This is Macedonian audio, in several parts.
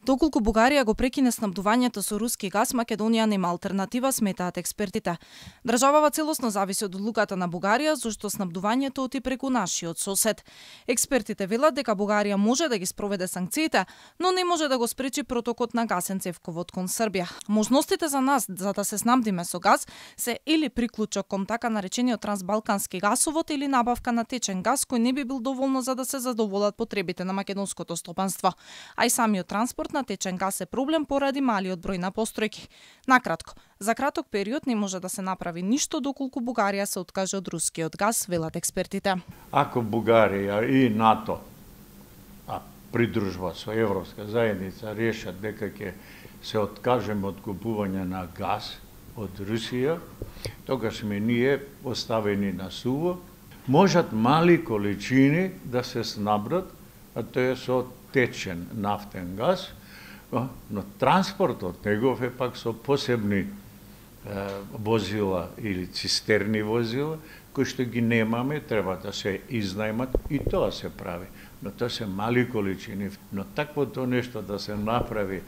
Доколку Бугарија го прекине снабдувањето со руски газ, Македонија нема алтернатива, сметаат експертите. Државава целосно зависи од одлуката на Бугарија, зашто снабдувањето оти преку нашиот сосед. Експертите велат дека Бугарија може да ги спроведе санкциите, но не може да го спречи протокот на гасен цевковод кон Србија. Можностите за нас за да се снабдиме со газ се или приклучок кон така наречениот трансбалкански гасовод или набавка на течен газ кој не би бил доволно за да се задоволат потребите на македонското стопанство, а и самиот транспорт на течен газ е проблем поради малиот број на постројки. Накратко, за краток период не може да се направи ништо доколку Бугарија се откаже од рускиот газ, велат експертите. Ако Бугарија и НАТО придружба со Европска заедница решат дека ќе се откажеме од купување на газ од Русија, тогаш сме ние оставени на суво. Можат мали количини да се снабдат, а тоа е со течен нафтен газ, но транспортот негов е пак со посебни возила или цистерни возила, кои што ги немаме, треба да се изнајмат и тоа се прави. Но тоа се мали количини. Но таквото нешто да се направи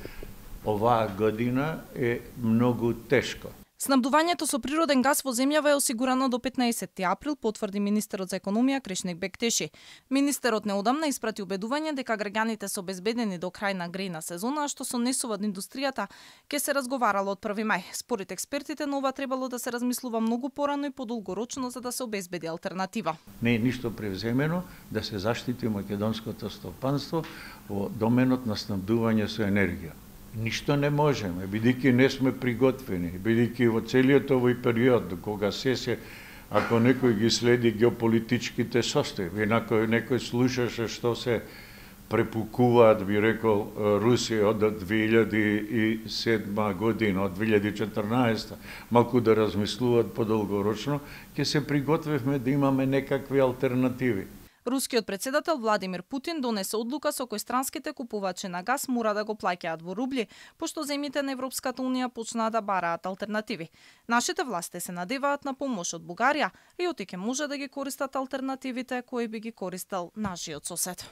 оваа година е многу тешко. Снабдувањето со природен газ во земјава е осигурано до 15 април, потврди министерот за економија Кришник Бектеши. Министерот неодамна испрати убедување дека граѓаните се обезбедени до крај на грејна сезона, а што со несува од индустријата ќе се разговарало од 1 мај. Според експертите, на ова требало да се размислува многу порано и подолгорочно за да се обезбеди алтернатива. Не е ништо превземено да се заштити македонското стопанство во доменот на снабдување со енергија. Ништо не можеме, бидејќи не сме приготвени, бидејќи во целиот овој период, кога ако некој ги следи геополитичките состојби, некој слушаше што се препукуваат, би рекол, Русија од 2007 година, од 2014, малку да размислуваат подолгорочно, ќе се приготвивме да имаме некакви алтернативи. Рускиот председател Владимир Путин донесе одлука со кој странските купувачи на газ мора да го плаќаат во рубли, пошто земјите на Европската унија почнаа да бараат алтернативи. Нашите власти се надеваат на помош од Бугарија и оти ќе може да ги користат алтернативите кои би ги користел нашиот сосед.